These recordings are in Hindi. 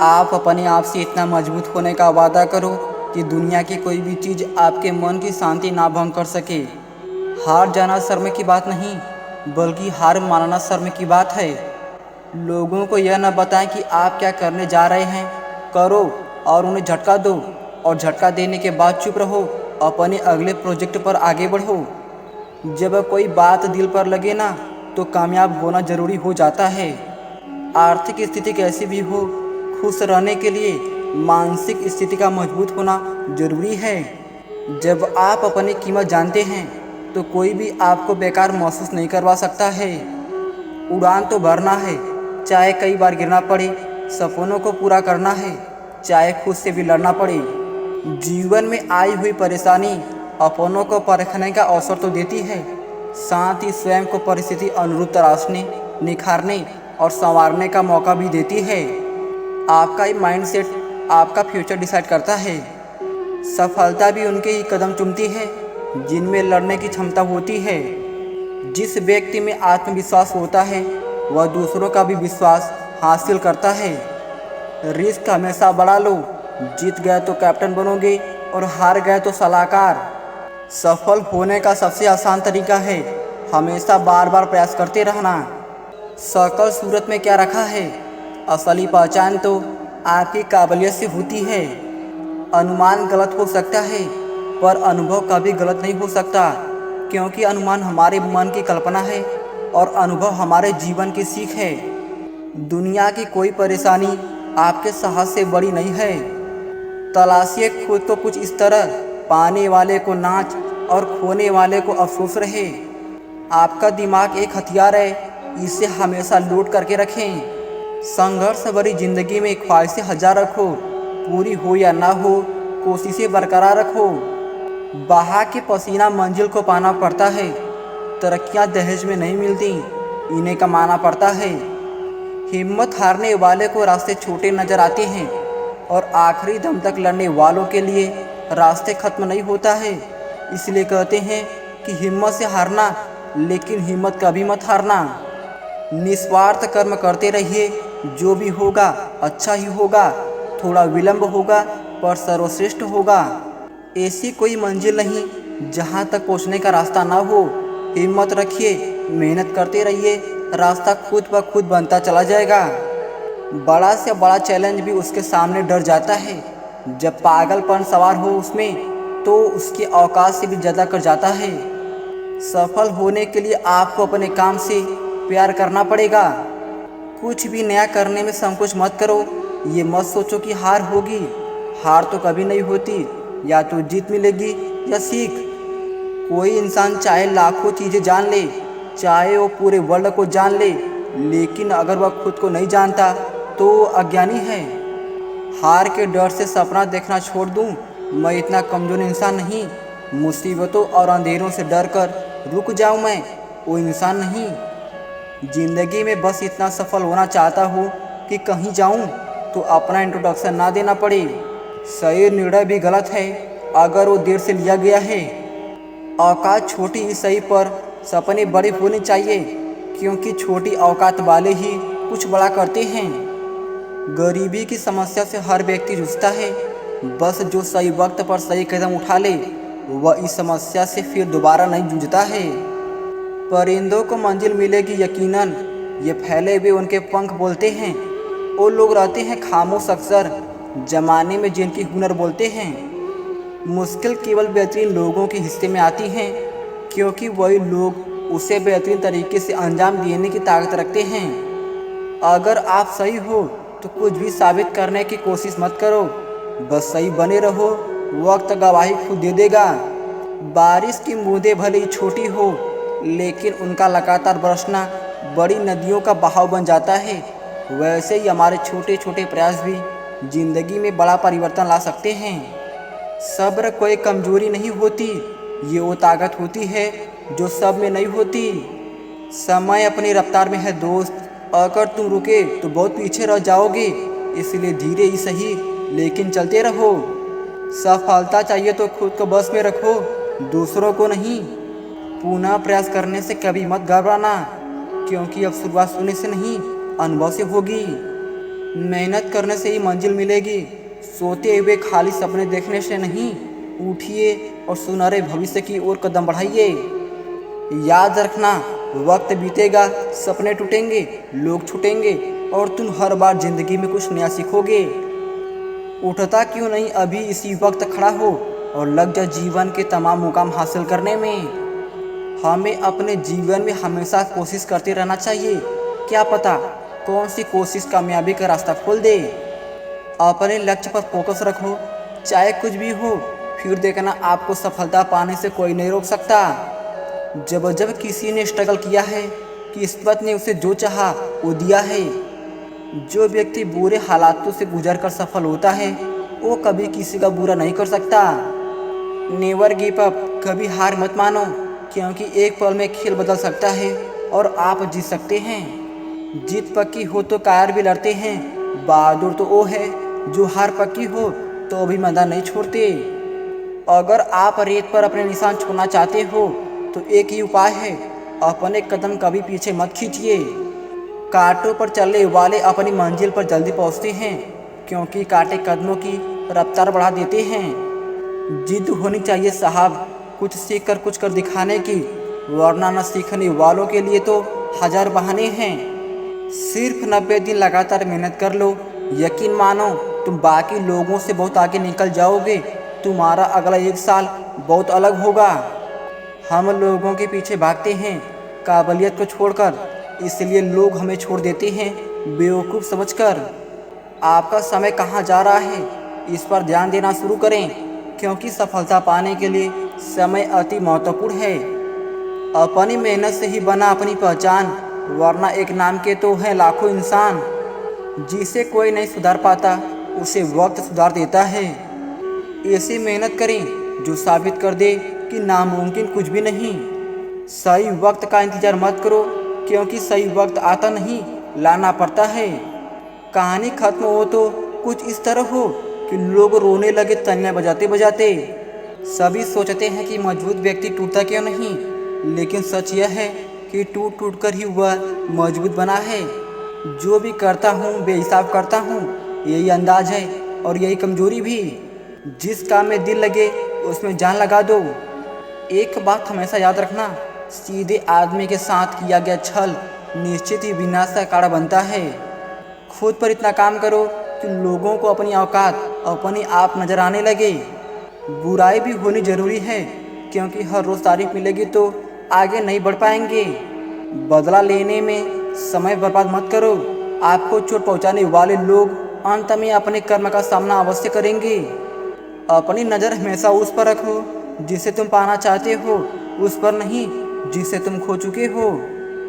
आप अपने आप से इतना मजबूत होने का वादा करो कि दुनिया की कोई भी चीज़ आपके मन की शांति ना भंग कर सके। हार जाना शर्म की बात नहीं, बल्कि हार मानना शर्म की बात है। लोगों को यह न बताएं कि आप क्या करने जा रहे हैं, करो और उन्हें झटका दो, और झटका देने के बाद चुप रहो, अपने अगले प्रोजेक्ट पर आगे बढ़ो। जब कोई बात दिल पर लगे ना, तो कामयाब होना ज़रूरी हो जाता है। आर्थिक स्थिति कैसी भी हो, खुश रहने के लिए मानसिक स्थिति का मजबूत होना जरूरी है। जब आप अपनी कीमत जानते हैं तो कोई भी आपको बेकार महसूस नहीं करवा सकता है। उड़ान तो भरना है, चाहे कई बार गिरना पड़े। सपनों को पूरा करना है, चाहे खुद से भी लड़ना पड़े। जीवन में आई हुई परेशानी अपनों को परखने का अवसर तो देती है, साथ ही स्वयं को परिस्थिति अनुरूप तराशने, निखारने और संवारने का मौका भी देती है। आपका ही माइंडसेट आपका फ्यूचर डिसाइड करता है। सफलता भी उनके ही कदम चूमती है जिनमें लड़ने की क्षमता होती है। जिस व्यक्ति में आत्मविश्वास होता है वह दूसरों का भी विश्वास हासिल करता है। रिस्क हमेशा बढ़ा लो, जीत गए तो कैप्टन बनोगे और हार गए तो सलाहकार। सफल होने का सबसे आसान तरीका है हमेशा बार बार प्रयास करते रहना। शकल सूरत में क्या रखा है, असली पहचान तो आपकी काबिलियत से होती है। अनुमान गलत हो सकता है, पर अनुभव कभी गलत नहीं हो सकता, क्योंकि अनुमान हमारे मन की कल्पना है और अनुभव हमारे जीवन की सीख है। दुनिया की कोई परेशानी आपके साहस से बड़ी नहीं है। तलाशिए खुद को कुछ इस तरह, पाने वाले को नाच और खोने वाले को अफसोस रहे। आपका दिमाग एक हथियार है, इसे हमेशा लूट करके रखें। संघर्ष भरी जिंदगी में ख्वाहिशें हजार रखो, पूरी हो या ना हो कोशिशें बरकरार रखो। बहा के पसीना मंजिल को पाना पड़ता है, तरक्कियां दहेज में नहीं मिलती, इन्हें कमाना पड़ता है। हिम्मत हारने वाले को रास्ते छोटे नजर आते हैं, और आखिरी दम तक लड़ने वालों के लिए रास्ते खत्म नहीं होता है। इसलिए कहते हैं कि हिम्मत से हारना, लेकिन हिम्मत कभी मत हारना। निस्वार्थ कर्म करते रहिए, जो भी होगा अच्छा ही होगा। थोड़ा विलंब होगा पर सर्वश्रेष्ठ होगा। ऐसी कोई मंजिल नहीं जहां तक पहुंचने का रास्ता ना हो। हिम्मत रखिए, मेहनत करते रहिए, रास्ता खुद ब खुद बनता चला जाएगा। बड़ा से बड़ा चैलेंज भी उसके सामने डर जाता है। जब पागलपन सवार हो उसमें, तो उसकी औकात से भी ज़्यादा कर जाता है। सफल होने के लिए आपको अपने काम से प्यार करना पड़ेगा। कुछ भी नया करने में संकोच मत करो। ये मत सोचो कि हार होगी, हार तो कभी नहीं होती, या तो जीत मिलेगी या सीख। कोई इंसान चाहे लाखों चीज़ें जान ले, चाहे वो पूरे वर्ल्ड को जान ले, लेकिन अगर वह खुद को नहीं जानता तो वो अज्ञानी है। हार के डर से सपना देखना छोड़ दूं, मैं इतना कमज़ोर इंसान नहीं। मुसीबतों और अंधेरों से डर कर रुक जाऊं, मैं वो इंसान नहीं। जिंदगी में बस इतना सफल होना चाहता हूँ कि कहीं जाऊँ तो अपना इंट्रोडक्शन ना देना पड़े। सही निर्णय भी गलत है अगर वो देर से लिया गया है। औकात छोटी ही सही, पर सपने बड़े होने चाहिए, क्योंकि छोटी औकात वाले ही कुछ बड़ा करते हैं। गरीबी की समस्या से हर व्यक्ति जूझता है, बस जो सही वक्त पर सही कदम उठा ले वह इस समस्या से फिर दोबारा नहीं जूझता है। परिंदों को मंजिल मिलेगी यकीनन, ये फैले हुए उनके पंख बोलते हैं। वो लोग रहते हैं खामोश अक्सर, जमाने में जिनकी हुनर बोलते हैं। मुश्किल केवल बेहतरीन लोगों के हिस्से में आती हैं, क्योंकि वही लोग उसे बेहतरीन तरीके से अंजाम देने की ताकत रखते हैं। अगर आप सही हो तो कुछ भी साबित करने की कोशिश मत करो, बस सही बने रहो, वक्त गवाही खुद दे देगा। बारिश की बूंदें भले ही छोटी हो, लेकिन उनका लगातार बरसना बड़ी नदियों का बहाव बन जाता है। वैसे ही हमारे छोटे छोटे प्रयास भी जिंदगी में बड़ा परिवर्तन ला सकते हैं। सब्र कोई कमजोरी नहीं होती, ये वो ताकत होती है जो सब में नहीं होती। समय अपनी रफ्तार में है दोस्त, अगर तुम रुके तो बहुत पीछे रह जाओगे। इसलिए धीरे ही सही, लेकिन चलते रहो। सफलता चाहिए तो खुद को बस में रखो, दूसरों को नहीं। पुनः प्रयास करने से कभी मत घबराना, क्योंकि अब शुरुआत सुनने से नहीं, अनुभव से होगी। मेहनत करने से ही मंजिल मिलेगी, सोते हुए खाली सपने देखने से नहीं। उठिए और सुनहरे भविष्य की ओर कदम बढ़ाइए। याद रखना, वक्त बीतेगा, सपने टूटेंगे, लोग छूटेंगे और तुम हर बार जिंदगी में कुछ नया सीखोगे। उठता क्यों नहीं अभी इसी वक्त खड़ा हो और लग जा जीवन के तमाम मुकाम हासिल करने में। हमें अपने जीवन में हमेशा कोशिश करते रहना चाहिए। क्या पता कौन सी कोशिश कामयाबी का रास्ता खोल दे। अपने लक्ष्य पर फोकस रखो, चाहे कुछ भी हो। फिर देखना, आपको सफलता पाने से कोई नहीं रोक सकता। जब जब किसी ने स्ट्रगल किया है, किस्मत ने उसे जो चाहा वो दिया है। जो व्यक्ति बुरे हालातों से गुजर कर सफल होता है, वो कभी किसी का बुरा नहीं कर सकता। नेवर गिव अप, कभी हार मत मानो, क्योंकि एक पल में खेल बदल सकता है और आप जीत सकते हैं। जीत पक्की हो तो कायर भी लड़ते हैं। बहादुर तो वो है जो हार पक्की हो तो भी मैदान नहीं छोड़ते। अगर आप रेत पर अपने निशान छोड़ना चाहते हो तो एक ही उपाय है, अपने कदम कभी पीछे मत खींचिए। कांटों पर चलने वाले अपनी मंजिल पर जल्दी पहुंचते हैं, क्योंकि कांटे कदमों की रफ्तार बढ़ा देते हैं। जिद होनी चाहिए साहब, कुछ सीख कर कुछ कर दिखाने की, वरना न सीखने वालों के लिए तो हजार बहाने हैं। सिर्फ 90 दिन लगातार मेहनत कर लो, यकीन मानो तुम बाकी लोगों से बहुत आगे निकल जाओगे। तुम्हारा अगला एक साल बहुत अलग होगा। हम लोगों के पीछे भागते हैं काबिलियत को छोड़कर, इसलिए लोग हमें छोड़ देते हैं बेवकूफ़ समझकर। आपका समय कहाँ जा रहा है, इस पर ध्यान देना शुरू करें, क्योंकि सफलता पाने के लिए समय अति महत्वपूर्ण है। अपनी मेहनत से ही बना अपनी पहचान, वरना एक नाम के तो हैं लाखों इंसान। जिसे कोई नहीं सुधार पाता उसे वक्त सुधार देता है। ऐसी मेहनत करें जो साबित कर दे कि नामुमकिन कुछ भी नहीं। सही वक्त का इंतज़ार मत करो, क्योंकि सही वक्त आता नहीं, लाना पड़ता है। कहानी खत्म हो तो कुछ इस तरह हो कि लोग रोने लगे तन्ने बजाते बजाते। सभी सोचते हैं कि मजबूत व्यक्ति टूटता क्यों नहीं, लेकिन सच यह है कि टूट टूट कर ही वह मजबूत बना है। जो भी करता हूँ बेहिसाब करता हूँ, यही अंदाज है और यही कमजोरी भी। जिस काम में दिल लगे उसमें जान लगा दो। एक बात हमेशा याद रखना, सीधे आदमी के साथ किया गया छल निश्चित ही विनाश का कारण बनता है। खुद पर इतना काम करो कि लोगों को अपनी औकात अपने आप नजर आने लगे। बुराई भी होनी जरूरी है, क्योंकि हर रोज़ तारीफ मिलेगी तो आगे नहीं बढ़ पाएंगे। बदला लेने में समय बर्बाद मत करो। आपको चोट पहुंचाने वाले लोग अंत में अपने कर्म का सामना अवश्य करेंगे। अपनी नज़र हमेशा उस पर रखो जिसे तुम पाना चाहते हो, उस पर नहीं जिसे तुम खो चुके हो।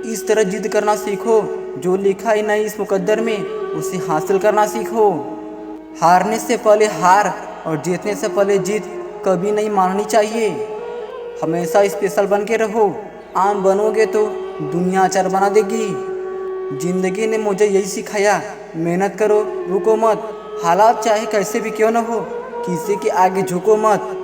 इस तरह जिद करना सीखो, जो लिखा ही नहीं इस मुकद्दर में उसे हासिल करना सीखो। हारने से पहले हार और जीतने से पहले जीत कभी नहीं माननी चाहिए। हमेशा स्पेशल बन के रहो। आम बनोगे तो दुनिया अचार बना देगी। जिंदगी ने मुझे यही सिखाया, मेहनत करो, रुको मत। हालात चाहे कैसे भी क्यों न हो, किसी के आगे झुको मत।